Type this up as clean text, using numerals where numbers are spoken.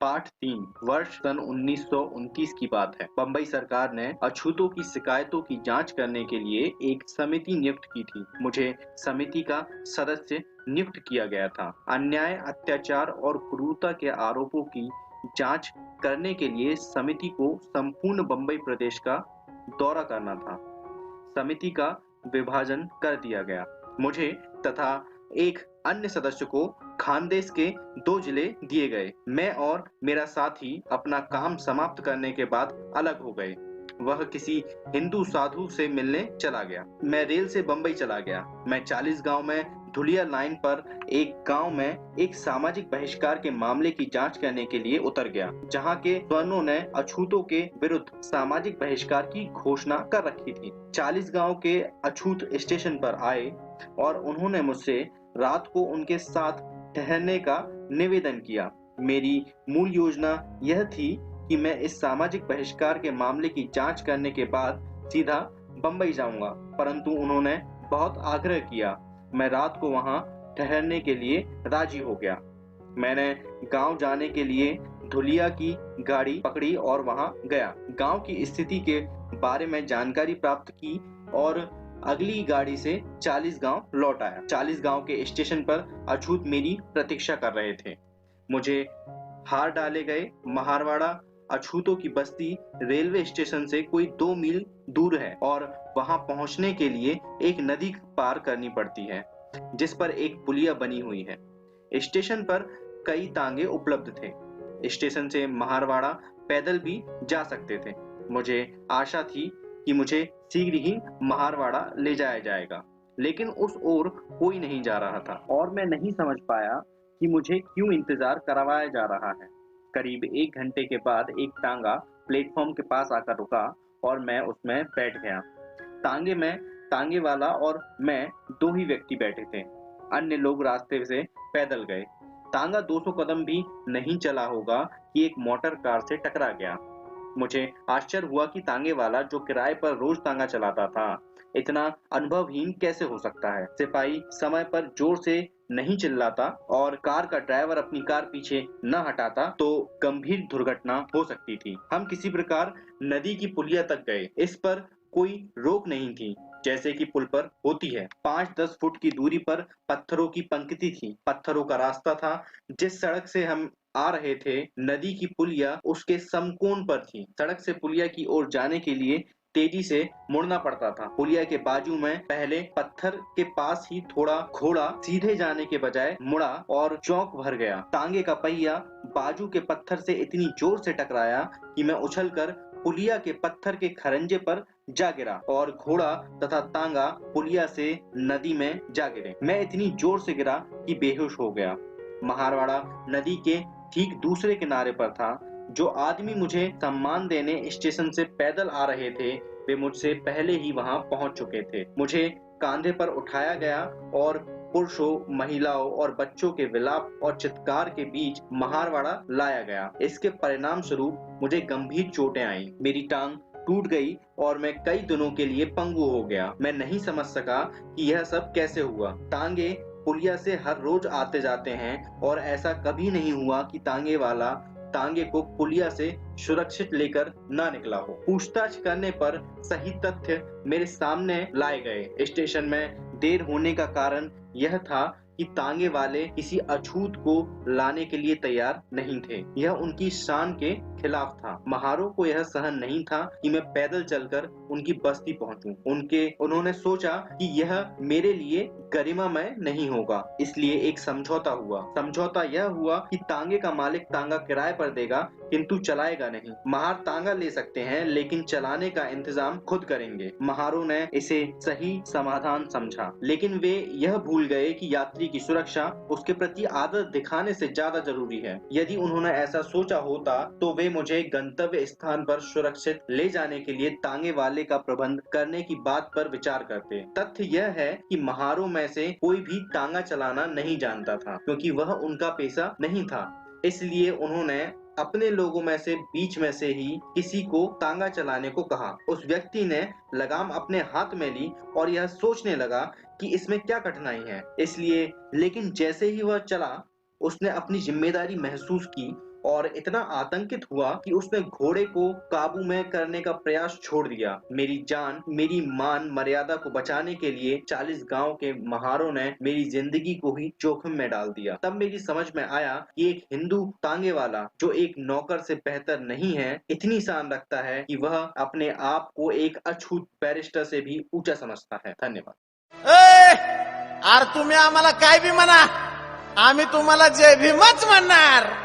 पाठ 3 वर्ष सन 1929 की बात है। बम्बई सरकार ने अछूतों की शिकायतों की जांच करने के लिए एक समिति नियुक्त की थी। मुझे समिति का सदस्य नियुक्त किया गया था। अन्याय, अत्याचार और क्रूरता के आरोपों की जांच करने के लिए समिति को संपूर्ण बम्बई प्रदेश का दौरा करना था। समिति का विभाजन कर दिया गया। मुझे तथा एक अन्य सदस्य को खानदेश के 2 जिले दिए गए। मैं और मेरा साथी अपना काम समाप्त करने के बाद अलग हो गए। वह किसी हिंदू साधु से मिलने चला गया। मैं रेल से बम्बई चला गया। मैं 40 गांव में धुलिया लाइन पर एक गांव में एक सामाजिक बहिष्कार के मामले की जांच करने के लिए उतर गया, जहां के स्वर्णों ने अछूतों के विरुद्ध सामाजिक बहिष्कार की घोषणा कर रखी थी। 40 गांव के अछूत स्टेशन पर आए और उन्होंने मुझसे रात को उनके साथ ठहरने का निवेदन किया। मेरी मूल योजना यह थी कि मैं इस सामाजिक बहिष्कार के मामले की जांच करने के बाद सीधा बम्बई जाऊंगा, परंतु उन्होंने बहुत आग्रह किया। मैं रात को वहां ठहरने के लिए राजी हो गया। मैंने गांव जाने के लिए धुलिया की गाड़ी पकड़ी और वहां गया। गांव की स्थिति के बारे में जानकारी प्राप्त की और अगली गाड़ी से 40 गांव लौट आया। 40 गांव के स्टेशन पर अछूत मेरी प्रतीक्षा कर रहे थे। मुझे हार डाले गए। महारवाड़ा अछूतों की बस्ती रेलवे स्टेशन से कोई 2 मील दूर है और वहां पहुंचने के लिए एक नदी पार करनी पड़ती है, जिस पर एक पुलिया बनी हुई है। स्टेशन पर कई तांगे उपलब्ध थे। स्टेशन से महारवाड़ा पैदल भी जा सकते थे। मुझे आशा थी कि मुझे शीघ्र ही महारवाड़ा ले जाया जाएगा, लेकिन उस ओर कोई नहीं जा रहा था और मैं नहीं समझ पाया कि मुझे क्यों इंतजार करवाया जा रहा है। करीब 1 घंटे के बाद एक तांगा प्लेटफॉर्म के पास आकर रुका और मैं उसमें बैठ गया। तांगे में तांगे वाला और मैं 2 ही व्यक्ति बैठे थे। अन्य लोग रास्ते से पैदल गए। तांगा 200 कदम भी नहीं चला होगा कि एक मोटर कार से टकरा गया। मुझे आश्चर्य हुआ कि तांगे वाला, जो किराए पर रोज तांगा चलाता था, इतना अनुभवहीन कैसे हो सकता है। सिपाही समय पर जोर से नहीं चिल्लाता और कार का ड्राइवर अपनी कार पीछे न हटाता तो गंभीर दुर्घटना हो सकती थी। हम किसी प्रकार नदी की पुलिया तक गए। इस पर कोई रोक नहीं थी, जैसे कि पुल पर होती है। 5-10 फुट की दूरी पर पत्थरों की पंक्ति थी। पत्थरों का रास्ता था। जिस सड़क से हम आ रहे थे, नदी की पुलिया उसके समकोण पर थी। सड़क से पुलिया की ओर जाने के लिए तेजी से मुड़ना पड़ता था। पुलिया के बाजू में पहले पत्थर के पास ही थोड़ा घोड़ा सीधे जाने के बजाय मुड़ा और चौक भर गया। तांगे का पहिया बाजू के पत्थर से इतनी जोर से टकराया कि मैं उछलकर पुलिया के पत्थर के खरंजे पर जा गिरा और घोड़ा तथा तांगा पुलिया से नदी में जा गिरे। मैं इतनी जोर से गिरा कि बेहोश हो गया। महारवाड़ा नदी के ठीक दूसरे किनारे पर था। जो आदमी मुझे सम्मान देने स्टेशन से पैदल आ रहे थे, वे मुझसे पहले ही वहां पहुंच चुके थे। मुझे कांधे पर उठाया गया और पुरुषों, महिलाओं और बच्चों के विलाप और चित्कार के बीच महारवाड़ा लाया गया। इसके परिणाम स्वरूप मुझे गंभीर चोटें आईं। मेरी टांग टूट गई और मैं कई दिनों के लिए पंगु हो गया। मैं नहीं समझ सका कि यह सब कैसे हुआ। तांगे पुलिया से हर रोज आते जाते हैं और ऐसा कभी नहीं हुआ कि तांगे वाला तांगे को पुलिया से सुरक्षित लेकर ना निकला हो। पूछताछ करने पर सही तथ्य मेरे सामने लाए गए। स्टेशन में देर होने का कारण यह था कि तांगे वाले किसी अछूत को लाने के लिए तैयार नहीं थे। यह उनकी शान के खिलाफ था। महारों को यह सहन नहीं था कि मैं पैदल चलकर उनकी बस्ती पहुंचूं। उन्होंने सोचा कि यह मेरे लिए गरिमामय नहीं होगा, इसलिए एक समझौता हुआ। समझौता यह हुआ कि तांगे का मालिक तांगा किराए पर देगा, किंतु चलाएगा नहीं। महार तांगा ले सकते हैं, लेकिन चलाने का इंतजाम खुद करेंगे। महारों ने इसे सही समाधान समझा, लेकिन वे यह भूल गए कि यात्री की सुरक्षा उसके प्रति आदर दिखाने से ज्यादा जरूरी है। यदि उन्होंने ऐसा सोचा होता तो वे मुझे गंतव्य स्थान पर सुरक्षित ले जाने के लिए तांगे वाले का प्रबंध करने की बात पर विचार करते। तथ्य यह है कि महारों में से कोई भी तांगा चलाना नहीं जानता था, क्योंकि वह उनका पेशा नहीं था। इसलिए उन्होंने अपने लोगों में से बीच में से ही किसी को तांगा चलाने को कहा। उस व्यक्ति ने लगाम अपने हाथ में ली और यह सोचने लगा कि इसमें क्या कठिनाई है। लेकिन जैसे ही वह चला, उसने अपनी जिम्मेदारी महसूस की और इतना आतंकित हुआ कि उसने घोड़े को काबू में करने का प्रयास छोड़ दिया। मेरी जान, मेरी मान मर्यादा को बचाने के लिए 40 गांव के महारों ने मेरी जिंदगी को ही जोखिम में डाल दिया। तब मेरी समझ में आया कि एक हिंदू तांगे वाला जो एक नौकर से बेहतर नहीं है, इतनी शान रखता है कि वह अपने आप को एक अछूत बैरिस्टर से भी ऊंचा समझता है। धन्यवाद। अरे तुम्ही आम्हाला काय बी म्हणा, आम्ही तुम्हाला जय भीमच म्हणणार।